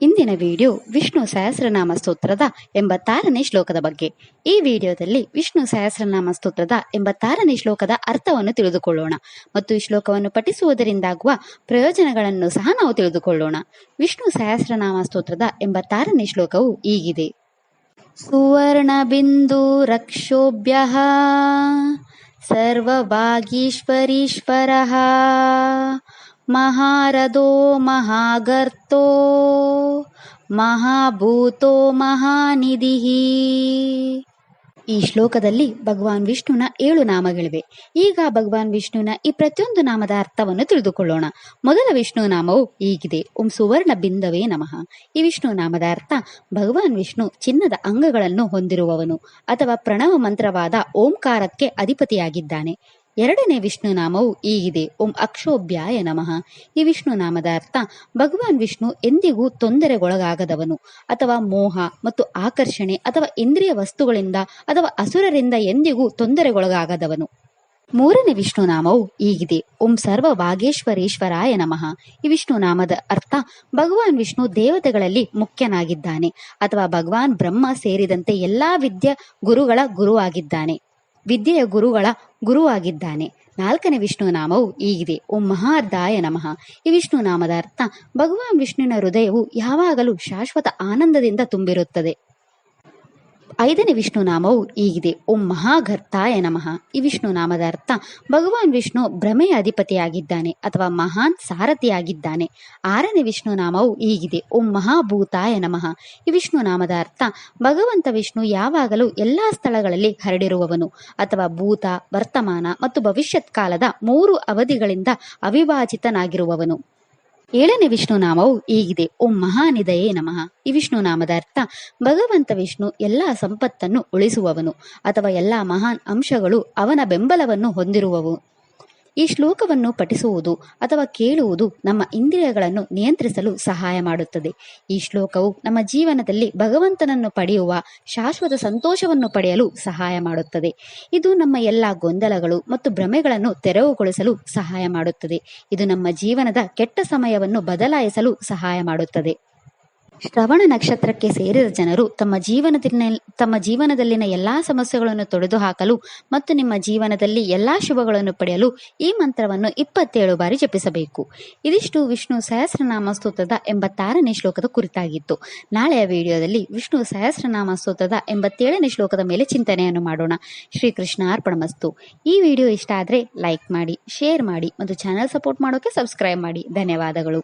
ಇಂದಿನ ವಿಡಿಯೋ ವಿಷ್ಣು ಸಹಸ್ರನಾಮ ಸ್ತೋತ್ರದ 86ನೇ ಶ್ಲೋಕದ ಬಗ್ಗೆ. ಈ ವಿಡಿಯೋದಲ್ಲಿ ವಿಷ್ಣು ಸಹಸ್ರನಾಮ ಸ್ತೋತ್ರದ 86ನೇ ಶ್ಲೋಕದ ಅರ್ಥವನ್ನು ತಿಳಿದುಕೊಳ್ಳೋಣ ಮತ್ತು ಈ ಶ್ಲೋಕವನ್ನು ಪಠಿಸುವುದರಿಂದಾಗುವ ಪ್ರಯೋಜನಗಳನ್ನು ಸಹ ನಾವು ತಿಳಿದುಕೊಳ್ಳೋಣ. ವಿಷ್ಣು ಸಹಸ್ರನಾಮ ಸ್ತೋತ್ರದ 86ನೇ ಶ್ಲೋಕವು ಹೀಗಿದೆ. ಸುವರ್ಣ ಬಿಂದು ರಕ್ಷೋಭ್ಯಃ ಸರ್ವಭಾಗೀಶ್ವರೀಶ್ವರಃ ಮಹಾರಥೋ ಮಹಾಗರ್ತೋ ಮಹಾಭೂತೋ ಮಹಾನಿಧಿಃ. ಈ ಶ್ಲೋಕದಲ್ಲಿ ಭಗವಾನ್ ವಿಷ್ಣುವಿನ 7 ನಾಮಗಳಿವೆ. ಈಗ ಭಗವಾನ್ ವಿಷ್ಣುವಿನ ಈ ಪ್ರತಿಯೊಂದು ನಾಮದ ಅರ್ಥವನ್ನು ತಿಳಿದುಕೊಳ್ಳೋಣ. ಮೊದಲ ವಿಷ್ಣು ನಾಮವು ಹೀಗಿದೆ. ಓಂ ಸುವರ್ಣ ಬಿಂದವೇ ನಮಃ. ಈ ವಿಷ್ಣು ನಾಮದ ಅರ್ಥ ಭಗವಾನ್ ವಿಷ್ಣು ಚಿನ್ನದ ಅಂಗಗಳನ್ನು ಹೊಂದಿರುವವನು ಅಥವಾ ಪ್ರಣವ ಮಂತ್ರವಾದ ಓಂಕಾರಕ್ಕೆ ಅಧಿಪತಿಯಾಗಿದ್ದಾನೆ. ಎರಡನೇ ವಿಷ್ಣು ನಾಮವು ಹೀಗಿದೆ. ಓಂ ಅಕ್ಷೋಭ್ಯಾಯ ನಮಃ. ಈ ವಿಷ್ಣು ನಾಮದ ಅರ್ಥ ಭಗವಾನ್ ವಿಷ್ಣು ಎಂದಿಗೂ ತೊಂದರೆಗೊಳಗಾಗದವನು ಅಥವಾ ಮೋಹ ಮತ್ತು ಆಕರ್ಷಣೆ ಅಥವಾ ಇಂದ್ರಿಯ ವಸ್ತುಗಳಿಂದ ಅಥವಾ ಅಸುರರಿಂದ ಎಂದಿಗೂ ತೊಂದರೆಗೊಳಗಾಗದವನು. ಮೂರನೇ ವಿಷ್ಣು ನಾಮವು ಹೀಗಿದೆ. ಓಂ ಸರ್ವ ಭಾಗೇಶ್ವರೇಶ್ವರಾಯ ನಮಃ. ಈ ವಿಷ್ಣು ನಾಮದ ಅರ್ಥ ಭಗವಾನ್ ವಿಷ್ಣು ದೇವತೆಗಳಲ್ಲಿ ಮುಖ್ಯನಾಗಿದ್ದಾನೆ ಅಥವಾ ಭಗವಾನ್ ಬ್ರಹ್ಮ ಸೇರಿದಂತೆ ಎಲ್ಲಾ ವಿದ್ಯೆಯ ಗುರುಗಳ ಗುರುವಾಗಿದ್ದಾನೆ. ನಾಲ್ಕನೇ ವಿಷ್ಣು ನಾಮವು ಹೀಗಿದೆ. ಓಂ ಮಹಾರ್ಧಾಯ ನಮಃ. ಈ ವಿಷ್ಣು ನಾಮದ ಅರ್ಥ ಭಗವಾನ್ ವಿಷ್ಣುವಿನ ಹೃದಯವು ಯಾವಾಗಲೂ ಶಾಶ್ವತ ಆನಂದದಿಂದ ತುಂಬಿರುತ್ತದೆ. ಐದನೇ ವಿಷ್ಣು ನಾಮವು ಹೀಗಿದೆ. ಓಂ ಮಹಾಗರ್ತಾಯ ನಮಃ. ಈ ವಿಷ್ಣು ನಾಮದ ಅರ್ಥ ಭಗವಾನ್ ವಿಷ್ಣು ಭ್ರಮೆಯ ಅಧಿಪತಿಯಾಗಿದ್ದಾನೆ ಅಥವಾ ಮಹಾನ್ ಸಾರಥಿಯಾಗಿದ್ದಾನೆ. ಆರನೇ ವಿಷ್ಣು ನಾಮವು ಹೀಗಿದೆ. ಓಂ ಮಹಾಭೂತಾಯ ನಮಃ. ಈ ವಿಷ್ಣು ನಾಮದ ಅರ್ಥ ಭಗವಂತ ವಿಷ್ಣು ಯಾವಾಗಲೂ ಎಲ್ಲಾ ಸ್ಥಳಗಳಲ್ಲಿ ಹರಡಿರುವವನು ಅಥವಾ ಭೂತ, ವರ್ತಮಾನ ಮತ್ತು ಭವಿಷ್ಯತ್ ಕಾಲದ 3 ಅವಧಿಗಳಿಂದ ಅವಿಭಾಜಿತನಾಗಿರುವವನು. ಏಳನೇ ವಿಷ್ಣು ನಾಮವು ಹೀಗಿದೆ. ಓಂ ಮಹಾನಿಧಯೇ ನಮಃ. ಈ ವಿಷ್ಣು ನಾಮದ ಅರ್ಥ ಭಗವಂತ ವಿಷ್ಣು ಎಲ್ಲಾ ಸಂಪತ್ತನ್ನು ಉಳಿಸುವವನು ಅಥವಾ ಎಲ್ಲಾ ಮಹಾನ್ ಅಂಶಗಳು ಅವನ ಬೆಂಬಲವನ್ನು ಹೊಂದಿರುವವು. ಈ ಶ್ಲೋಕವನ್ನು ಪಠಿಸುವುದು ಅಥವಾ ಕೇಳುವುದು ನಮ್ಮ ಇಂದ್ರಿಯಗಳನ್ನು ನಿಯಂತ್ರಿಸಲು ಸಹಾಯ ಮಾಡುತ್ತದೆ. ಈ ಶ್ಲೋಕವು ನಮ್ಮ ಜೀವನದಲ್ಲಿ ಭಗವಂತನನ್ನು ಪಡೆಯುವ ಶಾಶ್ವತ ಸಂತೋಷವನ್ನು ಪಡೆಯಲು ಸಹಾಯ ಮಾಡುತ್ತದೆ. ಇದು ನಮ್ಮ ಎಲ್ಲ ಗೊಂದಲಗಳು ಮತ್ತು ಭ್ರಮೆಗಳನ್ನು ತೆರವುಗೊಳಿಸಲು ಸಹಾಯ ಮಾಡುತ್ತದೆ. ಇದು ನಮ್ಮ ಜೀವನದ ಕೆಟ್ಟ ಸಮಯವನ್ನು ಬದಲಾಯಿಸಲು ಸಹಾಯ ಮಾಡುತ್ತದೆ. ಶ್ರವಣ ನಕ್ಷತ್ರಕ್ಕೆ ಸೇರಿದ ಜನರು ತಮ್ಮ ಜೀವನದಲ್ಲಿನ ಎಲ್ಲಾ ಸಮಸ್ಯೆಗಳನ್ನು ತೊಡೆದುಹಾಕಲು ಮತ್ತು ನಿಮ್ಮ ಜೀವನದಲ್ಲಿ ಎಲ್ಲಾ ಶುಭಗಳನ್ನು ಪಡೆಯಲು ಈ ಮಂತ್ರವನ್ನು 27 ಬಾರಿ ಜಪಿಸಬೇಕು. ಇದಿಷ್ಟು ವಿಷ್ಣು ಸಹಸ್ರನಾಮ ಸ್ತೋತ್ರದ 86ನೇ ಶ್ಲೋಕದ ಕುರಿತಾಗಿತ್ತು. ನಾಳೆಯ ವಿಡಿಯೋದಲ್ಲಿ ವಿಷ್ಣು ಸಹಸ್ರನಾಮ ಸ್ತೋತ್ರದ 87ನೇ ಶ್ಲೋಕದ ಮೇಲೆ ಚಿಂತನೆಯನ್ನು ಮಾಡೋಣ. ಶ್ರೀಕೃಷ್ಣ ಅರ್ಪಣಮಸ್ತು. ಈ ವಿಡಿಯೋ ಇಷ್ಟ ಆದರೆ ಲೈಕ್ ಮಾಡಿ, ಶೇರ್ ಮಾಡಿ ಮತ್ತು ಚಾನೆಲ್ ಸಪೋರ್ಟ್ ಮಾಡೋಕೆ ಸಬ್ಸ್ಕ್ರೈಬ್ ಮಾಡಿ. ಧನ್ಯವಾದಗಳು.